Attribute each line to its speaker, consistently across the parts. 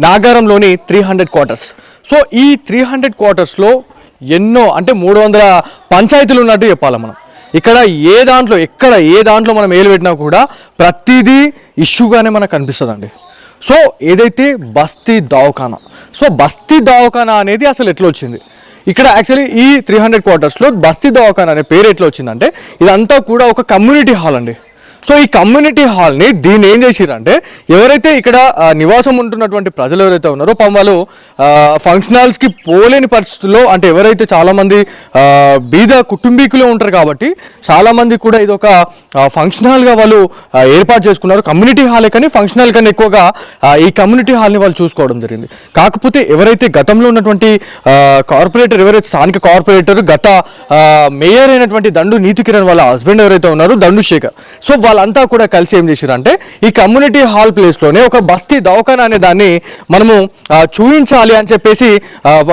Speaker 1: నాగారంలోని 300 quarters. So ఈ 300 క్వార్టర్స్లో ఎన్నో అంటే 300 పంచాయతీలు ఉన్నట్టు చెప్పాలి మనం. ఇక్కడ ఏ దాంట్లో మనం ఏలు పెట్టినా కూడా ప్రతిదీ ఇష్యూగానే మనకు కనిపిస్తుందండి. సో ఏదైతే బస్తీ దవాఖానా, సో బస్తీ దవాఖానా అనేది అసలు ఎట్లా వచ్చింది ఇక్కడ? యాక్చువల్లీ ఈ 300 క్వార్టర్స్లో బస్తీ దవాఖానా అనే పేరు ఎట్లా వచ్చిందంటే ఇదంతా కూడా ఒక కమ్యూనిటీ హాల్ అండి. సో ఈ కమ్యూనిటీ హాల్ని దీన్ని ఏం చేసిరంటే ఎవరైతే ఇక్కడ నివాసం ఉంటున్నటువంటి ప్రజలు ఎవరైతే ఉన్నారో వాళ్ళు ఫంక్షన్ హాల్స్కి పోలేని పరిస్థితుల్లో, అంటే ఎవరైతే చాలామంది బీద కుటుంబీకులు ఉంటారు కాబట్టి చాలామంది కూడా ఇది ఒక ఫంక్షన్ హాల్గా వాళ్ళు ఏర్పాటు చేసుకున్నారు. కమ్యూనిటీ హాలే కానీ ఫంక్షన్ హాల్ కన్నా ఎక్కువగా ఈ కమ్యూనిటీ హాల్ని వాళ్ళు చూసుకోవడం జరిగింది. కాకపోతే ఎవరైతే గతంలో ఉన్నటువంటి కార్పొరేటర్, ఎవరైతే స్థానిక కార్పొరేటర్, గత మేయర్ అయినటువంటి దండు నీతి కిరణ్ వాళ్ళ హస్బెండ్ ఎవరైతే ఉన్నారో దండు శేఖర్, సో వాళ్ళంతా కూడా కలిసి ఏం చేశారంటే ఈ కమ్యూనిటీ హాల్ ప్లేస్లోనే ఒక బస్తీ దవాఖానా అనే దాన్ని మనము చూపించాలి అని చెప్పేసి,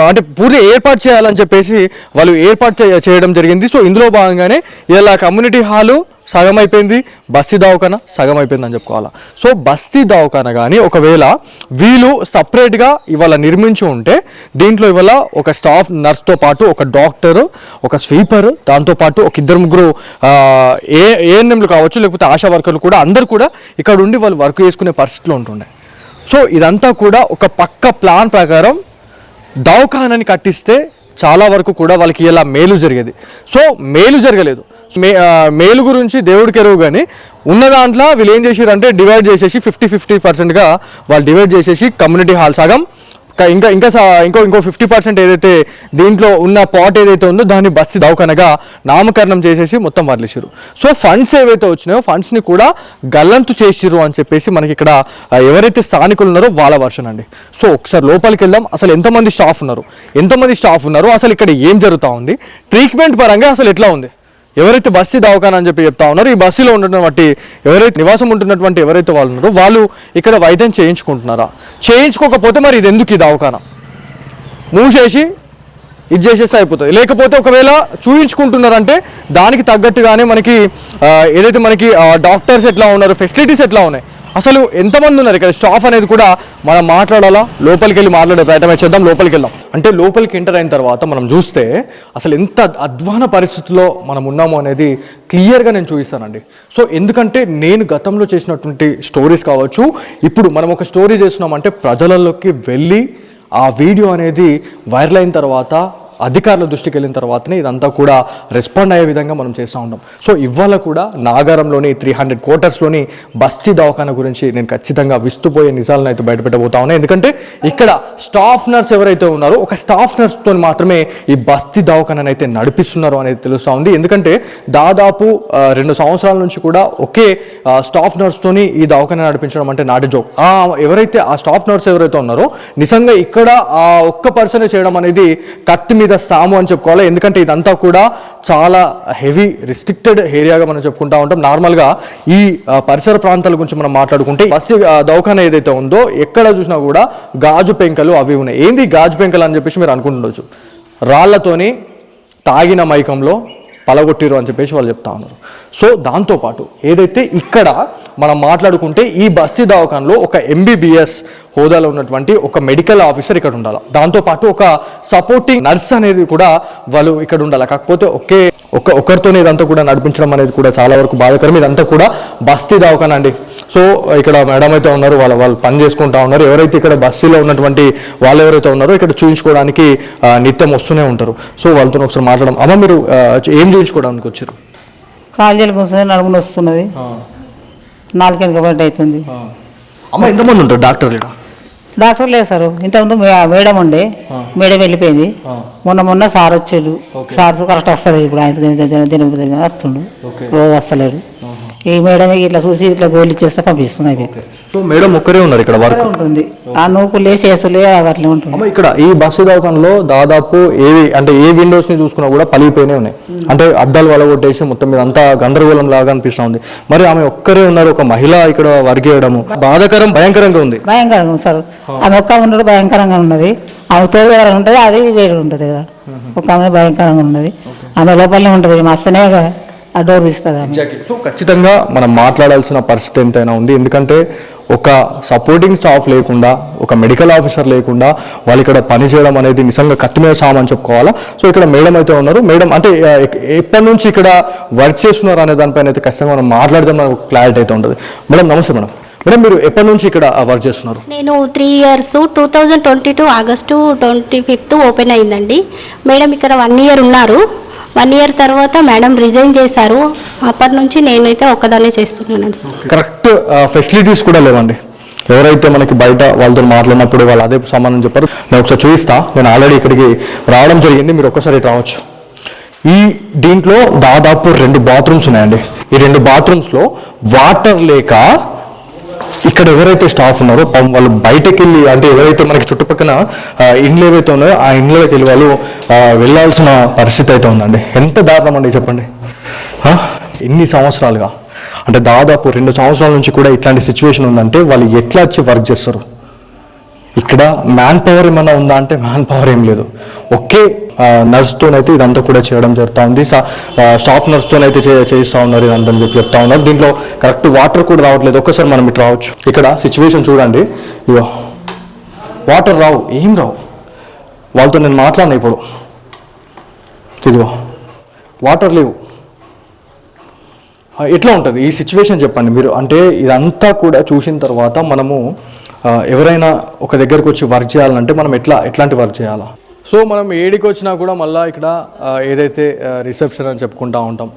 Speaker 1: అంటే పూర్తి ఏర్పాటు చేయాలని చెప్పేసి వాళ్ళు ఏర్పాటు చేయడం జరిగింది. సో ఇందులో భాగంగానే ఇలా కమ్యూనిటీ హాలు సగం అయిపోయింది, బస్తీ దవాఖానా సగం అయిపోయింది అని చెప్పుకోవాలా. సో బస్తీ దవాఖానా కానీ ఒకవేళ వీళ్ళు సపరేట్గా ఇవాళ నిర్మించి ఉంటే దీంట్లో ఇవాళ ఒక స్టాఫ్ నర్స్తో పాటు ఒక డాక్టరు, ఒక స్వీపర్, దాంతోపాటు ఒక 2-3 ఏఎన్ఎంలు కావచ్చు, లేకపోతే ఆశా వర్కర్లు కూడా అందరు కూడా ఇక్కడ ఉండి వాళ్ళు వర్క్ చేసుకునే పరిస్థితిలో ఉంటుండే. సో ఇదంతా కూడా ఒక పక్క ప్లాన్ ప్రకారం దవాఖానాని కట్టిస్తే చాలా వరకు కూడా వాళ్ళకి ఇలా మేలు జరిగేది. సో మేలు జరగలేదు. మేలు గురించి దేవుడికి ఎరువు, కానీ ఉన్న దాంట్లో వీళ్ళు ఏం చేసారంటే డివైడ్ చేసేసి 50-50%గా వాళ్ళు డివైడ్ చేసేసి కమ్యూనిటీ హాల్ సగం, ఇంకో 50% ఏదైతే దీంట్లో ఉన్న పాట్ ఏదైతే ఉందో దాన్ని బస్తీ దవాఖానాగా నామకరణం చేసేసి మొత్తం వదిలేసారు. సో ఫండ్స్ ఏవైతే వచ్చినాయో ఫండ్స్ని కూడా గల్లంతు చేసిరు అని చెప్పేసి మనకి ఇక్కడ ఎవరైతే స్థానికులు ఉన్నారో వాళ్ళ వర్షన్ అండి. సో ఒకసారి లోపలికి వెళ్దాం. అసలు ఎంతమంది స్టాఫ్ ఉన్నారు, అసలు ఇక్కడ ఏం జరుగుతూ ఉంది, ట్రీట్మెంట్ పరంగా అసలు ఎట్లా ఉంది, ఎవరైతే బస్తీ దవాఖానా అని చెప్పి చెప్తా ఉన్నారో ఈ బస్సులో ఉన్నటువంటి ఎవరైతే నివాసం ఉంటున్నటువంటి ఎవరైతే వాళ్ళు ఉన్నారో వాళ్ళు ఇక్కడ వైద్యం చేయించుకుంటున్నారా, చేయించుకోకపోతే మరి ఇది ఎందుకు ఈ దవాఖానా మూసేసి ఇది చేసేసి అయిపోతుంది. లేకపోతే ఒకవేళ చూయించుకుంటున్నారంటే దానికి తగ్గట్టుగానే మనకి ఏదైతే మనకి డాక్టర్స్ ఎట్లా ఉన్నారు, ఫెసిలిటీస్ ఎట్లా ఉన్నాయి, అసలు ఎంతమంది ఉన్నారు ఇక్కడ స్టాఫ్ అనేది కూడా మనం మాట్లాడాలా. లోపలికి వెళ్ళి మాట్లాడే ప్రయత్నం చేద్దాం. లోపలికి వెళ్దాం. అంటే లోపలికి ఎంటర్ అయిన తర్వాత మనం చూస్తే అసలు ఎంత అధ్వాన పరిస్థితుల్లో మనం ఉన్నామో అనేది క్లియర్గా నేను చూపిస్తానండి. సో ఎందుకంటే నేను గతంలో చేసినటువంటి స్టోరీస్ కావచ్చు, ఇప్పుడు మనం ఒక స్టోరీ చేస్తున్నామంటే ప్రజలలోకి వెళ్ళి ఆ వీడియో అనేది వైరల్ అయిన తర్వాత అధికారుల దృష్టికి వెళ్ళిన తర్వాతనే ఇదంతా కూడా రెస్పాండ్ అయ్యే విధంగా మనం చేస్తూ ఉంటాం. సో ఇవాళ కూడా నాగారంలోని 300 క్వార్టర్స్లోని బస్తీ దవాఖానా గురించి నేను ఖచ్చితంగా విస్తుపోయే నిజాలను అయితే బయటపెట్టబోతా ఉన్నాను. ఎందుకంటే ఇక్కడ స్టాఫ్ నర్స్ ఎవరైతే ఉన్నారో ఒక స్టాఫ్ నర్స్తో మాత్రమే ఈ బస్తీ దవాఖానాను అయితే నడిపిస్తున్నారు అనేది తెలుస్తూ ఉంది. ఎందుకంటే దాదాపు 2 సంవత్సరాల నుంచి కూడా ఒకే స్టాఫ్ నర్స్తోని ఈ దవాఖానా నడిపించడం అంటే నాటి జోక్. ఎవరైతే ఆ స్టాఫ్ నర్స్ ఎవరైతే ఉన్నారో నిజంగా ఇక్కడ ఆ ఒక్క పర్సనే చేయడం అనేది కత్తి మీద సాము అని చెప్పుకోవాలి. ఎందుకంటే ఇదంతా కూడా చాలా హెవీ రిస్ట్రిక్టెడ్ ఏరియాగా మనం చెప్పుకుంటా ఉంటాం. నార్మల్గా ఈ పరిసర ప్రాంతాల గురించి మనం మాట్లాడుకుంటే బస్సు దవాఖానా ఏదైతే ఉందో ఎక్కడ చూసినా కూడా గాజు పెంకలు అవి ఉన్నాయి. ఏంది గాజు పెంకలు అని చెప్పేసి మీరు అనుకుంటుండొచ్చు. రాళ్లతోని తాగిన మైకంలో పలగొట్టిరు అని చెప్పేసి వాళ్ళు చెప్తా ఉన్నారు. సో దాంతోపాటు ఏదైతే ఇక్కడ మనం మాట్లాడుకుంటే ఈ బస్తీ దవాఖానలో ఒక MBBS హోదాలో ఉన్నటువంటి ఒక మెడికల్ ఆఫీసర్ ఇక్కడ ఉండాలి, దాంతోపాటు ఒక సపోర్టింగ్ నర్స్ అనేది కూడా వాళ్ళు ఇక్కడ ఉండాలి. కాకపోతే ఒకరితోనే ఇదంతా కూడా నడిపించడం అనేది కూడా చాలా వరకు బాధాకరం. ఇదంతా కూడా బస్తీ దవాఖానా అండి. సో ఇక్కడ మేడం అయితే ఉన్నారు, వాళ్ళు పని చేసుకుంటా ఉన్నారు. ఎవరైతే ఇక్కడ బస్తీలో ఉన్నటువంటి వాళ్ళు ఎవరైతే ఉన్నారో ఇక్కడ చూయించుకోవడానికి నిత్యం వస్తూనే ఉంటారు. సో వాళ్ళతో ఒకసారి మాట్లాడడం. అమ్మ మీరు ఏం చూయించుకోవడానికి వచ్చారు?
Speaker 2: కాలేజీలకు వస్తుంది, నడుములు వస్తున్నది, 4 వెనకబడి అవుతుంది.
Speaker 1: అమ్మ ఎంతమంది ఉంటారు డాక్టర్లు?
Speaker 2: డాక్టర్ లేదు సార్, ఇంతకుముందు మేడం ఉండే, మేడం వెళ్ళిపోయింది. మొన్న సార్ వచ్చాడు, సార్ కరెక్ట్ వస్తలేదు. ఇప్పుడు ఆయన వస్తుండు, రోజు వస్తలేడు. ఈ మేడం ఇట్లా చూసి ఇట్లా గోళ్ళు ఇచ్చేస్తే పంపిస్తున్నాయి.
Speaker 1: సో మేడం ఒక్కరే ఉన్నారు ఇక్కడ, వర్క్
Speaker 2: ఉంటుంది. ఆ నూకులే చేసులే అట్లా ఉంటుంది.
Speaker 1: ఇక్కడ ఈ బస్సు దవాఖానలో దాదాపు ఏ విండోస్ ని చూసుకున్నా కూడా పలిగిపోయినాయి ఉన్నాయి. అంటే అద్దాలు వలగొట్టేసి మొత్తం మీద అంతా గందరగోళం లాగా అనిపిస్తా ఉంది. మరి ఆమె ఒక్కరే ఉన్నారు, ఒక మహిళ ఇక్కడ వర్క్ చేయడము బాధాకరం, భయంకరంగా ఉంది.
Speaker 2: భయంకరంగా ఉంది సార్. ఆమె ఒక్క ఉండదు, భయంకరంగా ఉన్నది. ఆమె తోడు ఎవరైనా ఉంటుంది, అది వేడి ఉంటుంది కదా. ఒక ఆమె భయంకరంగా ఉన్నది. ఆమె లోపలనే ఉంటుంది, మస్తనే ఆ డోర్ తీస్తుంది ఆమె.
Speaker 1: ఎగ్జాక్ట్లీ. సో ఖచ్చితంగా మనం మాట్లాడాల్సిన పరిస్థితి ఎంతైనా ఉంది. ఎందుకంటే ఒక సపోర్టింగ్ స్టాఫ్ లేకుండా, ఒక మెడికల్ ఆఫీసర్ లేకుండా వాళ్ళు ఇక్కడ పని చేయడం అనేది నిజంగా కత్తి మీద సామని చెప్పుకోవాలా. సో ఇక్కడ మేడం అయితే ఉన్నారు. మేడం అంటే ఎప్పటి నుంచి ఇక్కడ వర్క్ చేస్తున్నారు అనే దానిపైన అయితే ఖచ్చితంగా మనం మాట్లాడితే మనకు క్లారిటీ అయితే ఉంటుంది. మేడం నమస్తే మేడం. మేడం మీరు ఎప్పటి నుంచి ఇక్కడ వర్క్ చేస్తున్నారు?
Speaker 3: నేను 3 years 2022 ఆగస్టు 25th ఓపెన్ అయిందండి. మేడం ఇక్కడ 1 year ఉన్నారు. 1 year తర్వాత మేడం రిజైన్ చేశారు. అప్పటి నుంచి నేనైతే ఒక్కదాన్నే చేస్తున్నానండి.
Speaker 1: కరెక్ట్ ఫెసిలిటీస్ కూడా లేవండి. ఎవరైతే మనకి బయట వాళ్ళతో మాట్లాడినప్పుడు వాళ్ళు అదే సమానం చెప్పారు. నేను ఒకసారి చూపిస్తా. నేను ఆల్రెడీ ఇక్కడికి రావడం జరిగింది. మీరు ఒక్కసారి రావచ్చు. ఈ దీంట్లో దాదాపు 2 బాత్రూమ్స్ ఉన్నాయండి. ఈ 2 బాత్రూమ్స్లో వాటర్ లేక ఇక్కడ ఎవరైతే స్టాఫ్ ఉన్నారో వాళ్ళు బయటకు వెళ్ళి, అంటే ఎవరైతే మనకి చుట్టుపక్కల ఇండ్లు ఏవైతే ఉన్నాయో ఆ ఇండ్లకి వెళ్ళి వాళ్ళు వెళ్ళాల్సిన పరిస్థితి అయితే ఉందండి. ఎంత దారుణం అండి చెప్పండి. ఎన్ని సంవత్సరాలుగా, అంటే దాదాపు 2 సంవత్సరాల నుంచి కూడా ఇట్లాంటి సిచ్యువేషన్ ఉందంటే వాళ్ళు ఎట్లా వచ్చి వర్క్ చేస్తారు? ఇక్కడ మ్యాన్ పవర్ ఏమన్నా ఉందా అంటే మ్యాన్ పవర్ ఏం లేదు. ఒకే నర్స్తోనైతే ఇదంతా కూడా చేయడం జరుగుతూ ఉంది. స్టాఫ్ నర్స్తోనైతే చేయిస్తూ ఉన్నారు ఇదంతా అని చెప్పి చెప్తా ఉన్నారు. దీంట్లో కరెక్ట్ వాటర్ కూడా రావట్లేదు. ఒక్కసారి మనం ఇటు రావచ్చు. ఇక్కడ సిచ్యువేషన్ చూడండి. ఇగో వాటర్ రావు, ఏం రావు. వాళ్ళతో నేను మాట్లాడినా ఇప్పుడు. ఇదిగో వాటర్ లేవు. ఎట్లా ఉంటుంది ఈ సిచ్యువేషన్ చెప్పండి మీరు. అంటే ఇదంతా కూడా చూసిన తర్వాత మనము ఎవరైనా ఒక దగ్గరకు వచ్చి వర్క్ చేయాలంటే మనం ఎట్లాంటి వర్క్ చేయాలా? సో మనం ఏడికి వచ్చినా కూడా మళ్ళీ ఇక్కడ ఏదైతే రిసెప్షన్ అని చెప్పుకుంటూ ఉంటాం,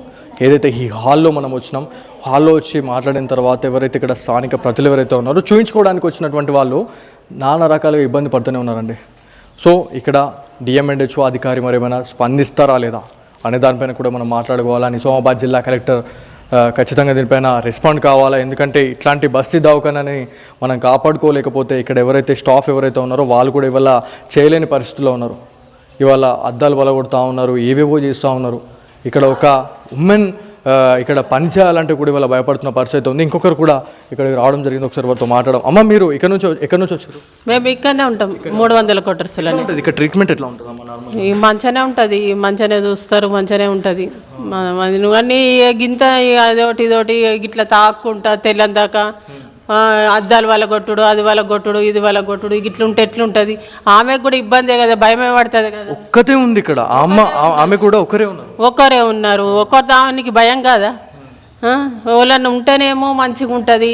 Speaker 1: ఏదైతే ఈ హాల్లో మనం వచ్చినాం, హాల్లో వచ్చి మాట్లాడిన తర్వాత ఎవరైతే ఇక్కడ స్థానిక ప్రజలు ఎవరైతే ఉన్నారో చూయించుకోవడానికి వచ్చినటువంటి వాళ్ళు నానా రకాలుగా ఇబ్బంది పడుతూనే ఉన్నారండి. సో ఇక్కడ డిఎంఎండ్హెచ్ఓ అధికారి మరి ఏమైనా స్పందిస్తారా లేదా అనే దానిపైన కూడా మనం మాట్లాడుకోవాలా. నిజామాబాద్ జిల్లా కలెక్టర్ ఖచ్చితంగా దీనిపైన రెస్పాండ్ కావాలా. ఎందుకంటే ఇట్లాంటి బస్తీ దవాఖానని మనం కాపాడుకోలేకపోతే ఇక్కడ ఎవరైతే స్టాఫ్ ఎవరైతే ఉన్నారో వాళ్ళు కూడా ఇవాళ చేయలేని పరిస్థితుల్లో ఉన్నారు. ఇవాళ అద్దాలు బలగొడుతూ ఉన్నారు, ఏవేవో చేస్తూ ఉన్నారు. ఇక్కడ ఒక ఉమెన్ ఇక్కడ పని చేయాలంటే కూడా ఇవాళ భయపడుతున్న పరిస్థితి ఉంది. ఇంకొకరు కూడా ఇక్కడికి రావడం జరిగింది. ఒకసారి వారితో మాట్లాడడం. అమ్మ మీరు ఎక్కడి నుంచి వచ్చారు?
Speaker 4: మేము ఇక్కడనే ఉంటాం 300 క్వార్టర్స్లోనే.
Speaker 1: ఇక్కడ ట్రీట్మెంట్ ఎట్లా ఉంటుంది అమ్మ? నార్మల్
Speaker 4: మంచిగానే ఉంటుంది, మంచిగానే చూస్తారు, మంచిగానే ఉంటుంది. నువ్వన్నీ గింత అదొకటి ఇదొకటి ఇట్లా తాక్కుంటా తెల్లని దాకా అద్దాలు వాళ్ళ కొట్టుడు, అది వాళ్ళ కొట్టుడు, ఇది వాళ్ళ కొట్టుడు, ఇట్లుంటే ఎట్లుంటుంది. ఆమెకు కూడా ఇబ్బందే కదా, భయమే పడుతుంది కదా.
Speaker 1: ఒక్కతే ఉంది ఇక్కడ ఆమె కూడా ఒకరే
Speaker 4: ఉన్నారు. ఒకరు దానికి భయం కాదా? వాళ్ళని ఉంటేనేమో మంచిగా ఉంటుంది.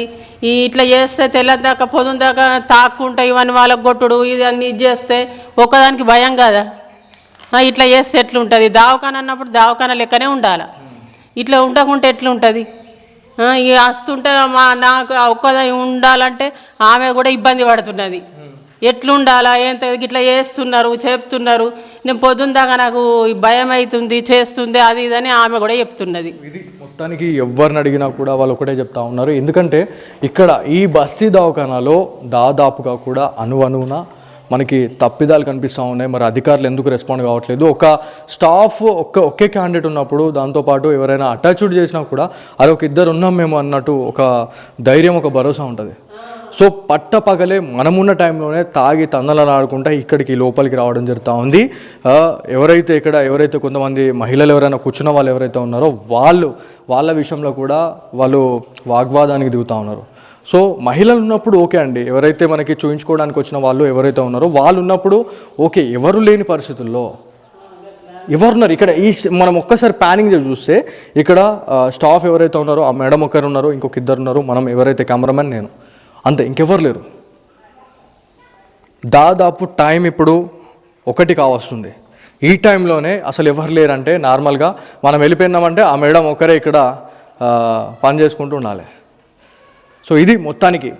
Speaker 4: ఇట్లా చేస్తే తెల్లని దాకా పొద్దున దాకా తాక్కుంటా ఇవన్నీ వాళ్ళకి కొట్టుడు, ఇది అన్నీ ఇది చేస్తే ఒక్కదానికి భయం కాదా? ఇట్లా చేస్తే ఎట్లుంటుంది? దావఖాన అన్నప్పుడు దావఖాన లెక్కనే ఉండాలి. ఇట్లా ఉండకుంటే ఎట్లుంటుంది? ఇక వస్తుంటే నాకు ఒక్కదా ఉండాలంటే ఆమె కూడా ఇబ్బంది పడుతున్నది. ఎట్లుండాలా ఏంత ఇట్లా చేస్తున్నారు చెప్తున్నారు. నేను పొద్దున్న దాకా నాకు భయం అవుతుంది, చేస్తుంది అది ఇదని ఆమె కూడా చెప్తున్నది.
Speaker 1: ఇది మొత్తానికి ఎవరిని అడిగినా కూడా వాళ్ళు ఒకటే చెప్తా ఉన్నారు. ఎందుకంటే ఇక్కడ ఈ బస్తీ దవాఖానాలో దాదాపుగా కూడా అణువున మనకి తప్పిదాలు కనిపిస్తూ ఉన్నాయి. మరి అధికారులు ఎందుకు రెస్పాండ్ కావట్లేదు? ఒక స్టాఫ్ ఒకే క్యాండిడేట్ ఉన్నప్పుడు దాంతోపాటు ఎవరైనా అటాచ్డ్ చేసినా కూడా అది ఒక ఇద్దరు ఉన్నాం మేము అన్నట్టు ఒక ధైర్యం, ఒక భరోసా ఉంటుంది. సో పట్టపగలే మనమున్న టైంలోనే తాగి తందలలాడుకుంటా ఇక్కడికి లోపలికి రావడం జరుగుతూ ఉంది. ఎవరైతే కొంతమంది మహిళలు ఎవరైనా కూర్చున్న వాళ్ళు ఎవరైతే ఉన్నారో వాళ్ళ విషయంలో కూడా వాళ్ళు వాగ్వాదానికి దిగుతూ ఉన్నారు. సో మహిళలు ఉన్నప్పుడు ఓకే అండి, ఎవరైతే మనకి చూయించుకోవడానికి వచ్చిన వాళ్ళు ఎవరైతే ఉన్నారో వాళ్ళు ఉన్నప్పుడు ఓకే. ఎవరు లేని పరిస్థితుల్లో ఎవరున్నారు ఇక్కడ? మనం ఒక్కసారి ప్యానింగ్ చేసి చూస్తే ఇక్కడ స్టాఫ్ ఎవరైతే ఉన్నారో ఆ మేడం ఒకరు ఉన్నారు, ఇంకొక ఇద్దరు ఉన్నారు, మనం ఎవరైతే కెమెరామెన్ నేను, అంతే, ఇంకెవరు లేరు. దాదాపు టైం ఇప్పుడు 1 కావస్తుంది. ఈ టైంలోనే అసలు ఎవరు లేరంటే నార్మల్గా మనం వెళ్ళిపోయినామంటే ఆ మేడం ఒకరే ఇక్కడ పని చేసుకుంటూ ఉండాలి. సో ఇది మొత్తానికి